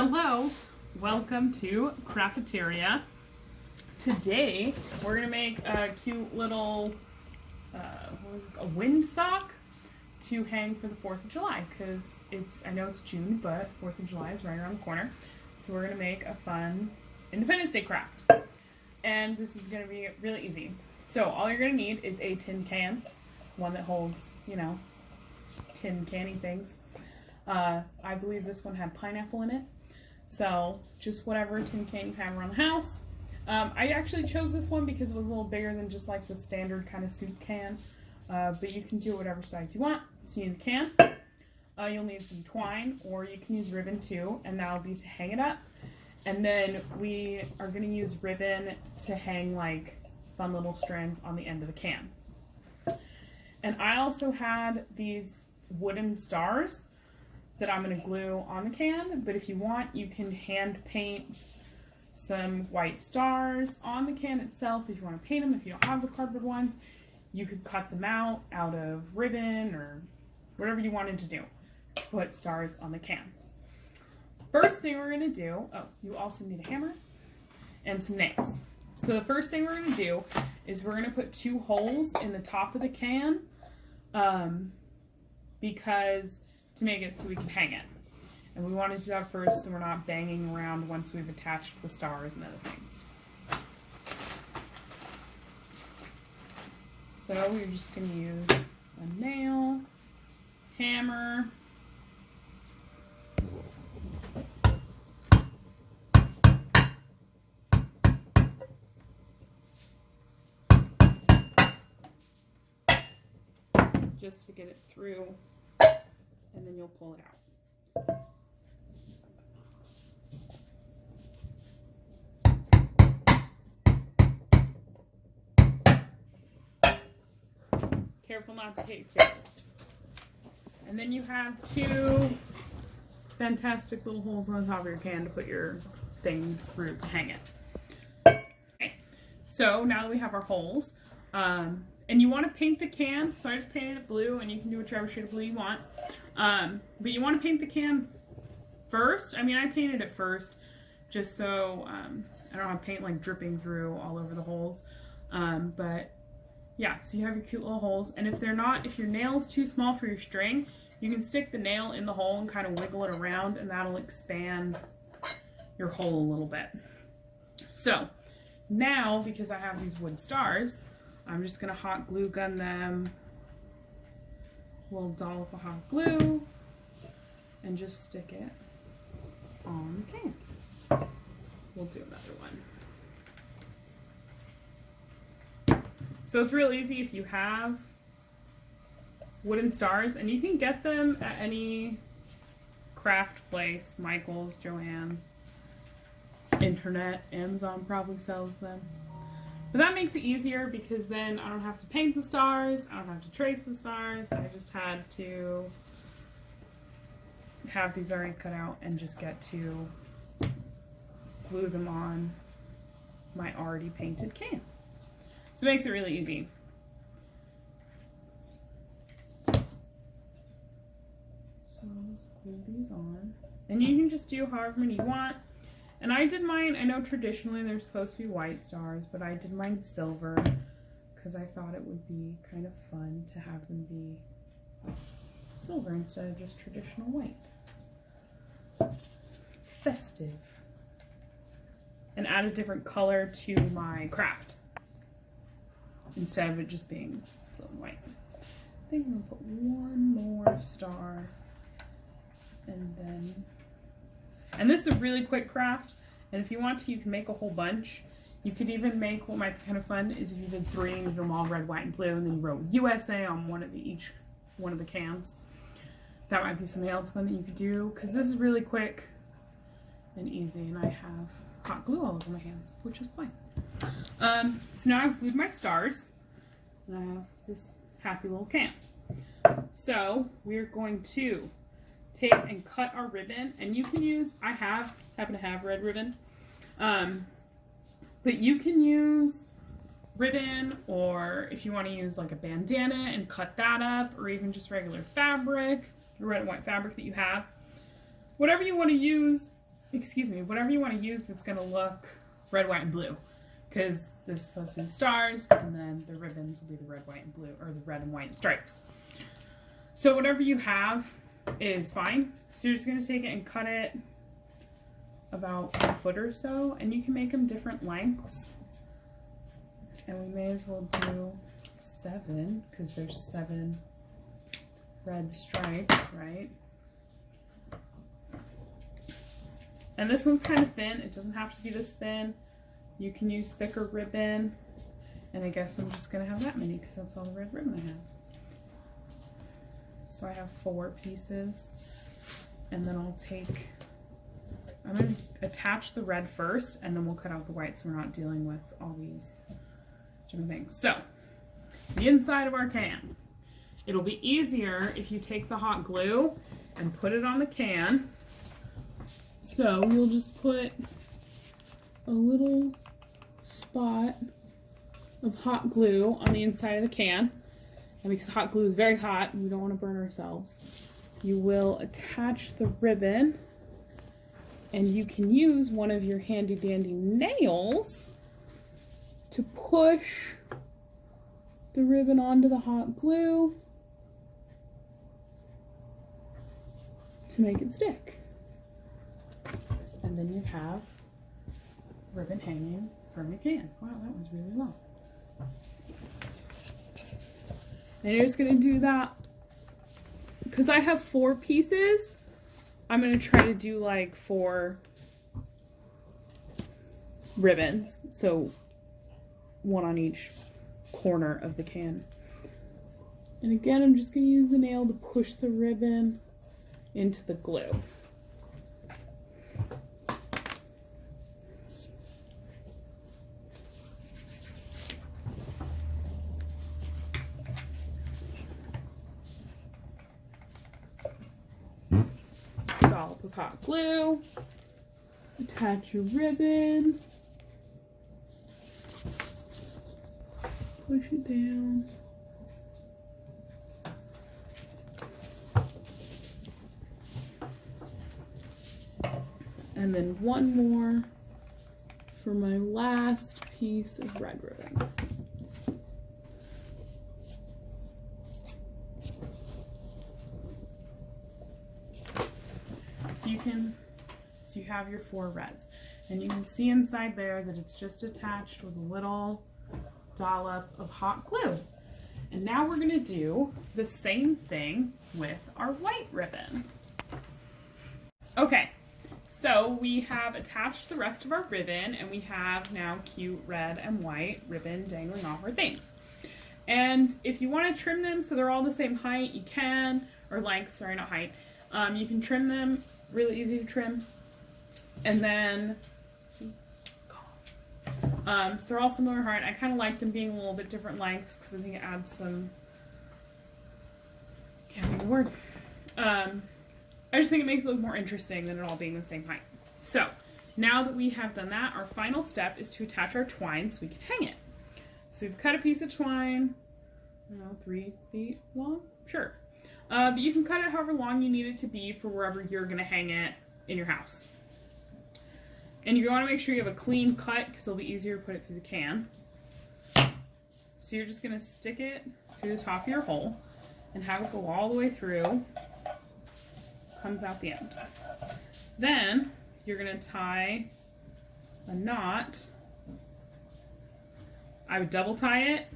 Hello, welcome to Crafeteria. Today we're gonna make a cute little a windsock to hang for the 4th of July because I know it's June, but 4th of July is right around the corner. So we're gonna make a fun Independence Day craft. And this is gonna be really easy. So all you're gonna need is a tin can, one that holds, tin canny things. I believe this one had pineapple in it. So just whatever tin can you have around the house. I actually chose this one because it was a little bigger than just like the standard kind of soup can. But you can do whatever size you want. So you need the can. You'll need some twine, or you can use ribbon too, and that'll be to hang it up. And then we are going to use ribbon to hang like fun little strands on the end of the can. And I also had these wooden stars that I'm going to glue on the can, but if you want, you can hand paint some white stars on the can itself if you want to paint them. If you don't have the cardboard ones, you could cut them out of ribbon or whatever you wanted to do to put stars on the can. First thing we're going to do, you also need a hammer and some nails. So the first thing we're going to do is we're going to put 2 holes in the top of the can because to make it so we can hang it. And we want to do that first so we're not banging around once we've attached the stars and other things. So we're just going to use a nail, hammer, just to get it through, and then you'll pull it out. Careful not to hit your fingers. And then you have 2 fantastic little holes on the top of your can to put your things through to hang it. Okay. So now that we have our holes, and you want to paint the can, so I just painted it blue, and you can do whichever shade of blue you want. But you want to paint the can first. I mean, I painted it first just so I don't have paint like dripping through all over the holes. But yeah, so you have your cute little holes, and if your nail's too small for your string, you can stick the nail in the hole and kind of wiggle it around, and that'll expand your hole a little bit. So now, because I have these wood stars, I'm just gonna hot glue gun them, a little dollop of hot glue, and just stick it on the can. We'll do another one. So it's real easy if you have wooden stars, and you can get them at any craft place, Michael's, Joann's, internet, Amazon probably sells them. But that makes it easier because then I don't have to paint the stars, I don't have to trace the stars, I just had to have these already cut out and just get to glue them on my already painted can. So it makes it really easy. So let's glue these on. And you can just do however many you want. And I did mine, I know traditionally they're supposed to be white stars, but I did mine silver because I thought it would be kind of fun to have them be silver instead of just traditional white. Festive. And add a different color to my craft instead of it just being white. I think I'm going to put one more star and this is a really quick craft, and if you want to, you can make a whole bunch. You could even make, what might be kind of fun is if you did 3 and you did them all red, white, and blue, and then you wrote USA on each one of the cans. That might be something else fun that you could do, because this is really quick and easy, and I have hot glue all over my hands, which is fine. So now I've glued my stars, and I have this happy little can. So we're going to take and cut our ribbon, and you can use, I happen to have red ribbon, but you can use ribbon, or if you want to use like a bandana and cut that up, or even just regular fabric, red and white fabric that you have, whatever you want to use excuse me, whatever you want to use that's going to look red, white, and blue. Because this is supposed to be the stars, and then the ribbons will be the red, white, and blue, or the red and white stripes. So whatever you have is fine. So you're just going to take it and cut it about a foot or so, and you can make them different lengths. And we may as well do 7, because there's 7 red stripes, right? And this one's kind of thin. It doesn't have to be this thin. You can use thicker ribbon. And I guess I'm just going to have that many because that's all the red ribbon I have. So I have 4 pieces. And then I'm going to attach the red first, and then we'll cut out the white so we're not dealing with all these different things. So, the inside of our can. It'll be easier if you take the hot glue and put it on the can. So you'll just put a little spot of hot glue on the inside of the can. And because hot glue is very hot and we don't want to burn ourselves, you will attach the ribbon, and you can use one of your handy dandy nails to push the ribbon onto the hot glue to make it stick. And then you have ribbon hanging from your can. Wow, that was really long. And you're just gonna do that. Because I have 4 pieces, I'm gonna try to do like 4 ribbons. So 1 on each corner of the can. And again, I'm just gonna use the nail to push the ribbon into the glue. Dollop of hot glue, attach your ribbon, push it down. And then 1 more for my last piece of red ribbon. So you have your 4 reds, and you can see inside there that it's just attached with a little dollop of hot glue. And now we're going to do the same thing with our white ribbon. Okay, so we have attached the rest of our ribbon, and we have now cute red and white ribbon dangling off our things. And if you want to trim them so they're all the same height, you can, or length, sorry, not height. You can trim them, really easy to trim. And then, so they're all similar height. I kind of like them being a little bit different lengths because I think it adds some, can't think of the word. I just think it makes it look more interesting than it all being the same height. So, now that we have done that, our final step is to attach our twine so we can hang it. So we've cut a piece of twine, I don't know, 3 feet long? Sure. But you can cut it however long you need it to be for wherever you're going to hang it in your house. And you want to make sure you have a clean cut because it'll be easier to put it through the can. So you're just going to stick it through the top of your hole and have it go all the way through. Comes out the end. Then you're going to tie a knot. I would double tie it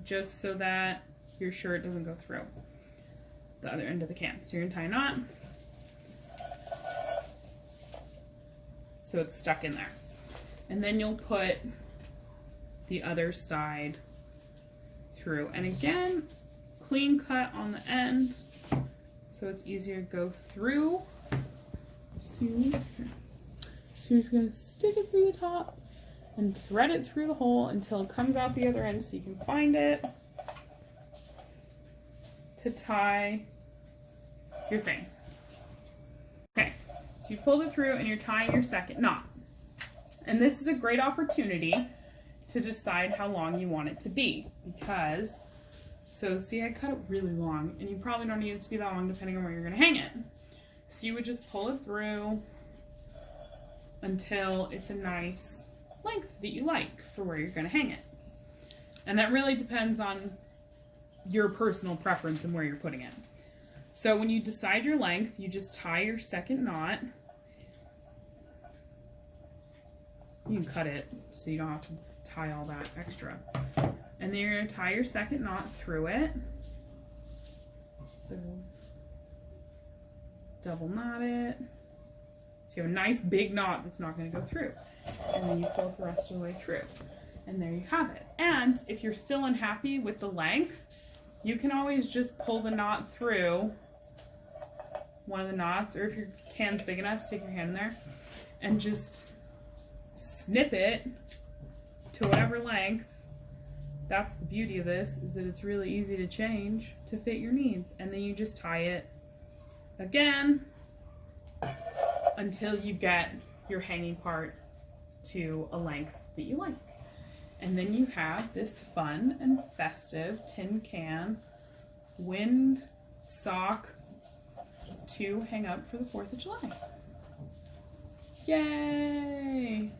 just so that you're sure it doesn't go through the other end of the can. So you're going to tie a knot so it's stuck in there. And then you'll put the other side through. And again, clean cut on the end so it's easier to go through. So you're just going to stick it through the top and thread it through the hole until it comes out the other end so you can find it to tie your thing. Okay, so you've pulled it through and you're tying your second knot. And this is a great opportunity to decide how long you want it to be because, so see, I cut it really long and you probably don't need it to be that long depending on where you're going to hang it. So you would just pull it through until it's a nice length that you like for where you're going to hang it. And that really depends on your personal preference and where you're putting it. So when you decide your length, you just tie your second knot. You can cut it so you don't have to tie all that extra. And then you're going to tie your second knot through it. Double knot it. So you have a nice big knot that's not going to go through. And then you pull it the rest of the way through. And there you have it. And if you're still unhappy with the length, you can always just pull the knot through one of the knots, or if your hand's big enough, stick your hand in there and just snip it to whatever length. That's the beauty of this, is that it's really easy to change to fit your needs. And then you just tie it again until you get your hanging part to a length that you like. And then you have this fun and festive tin can wind sock to hang up for the 4th of July. Yay!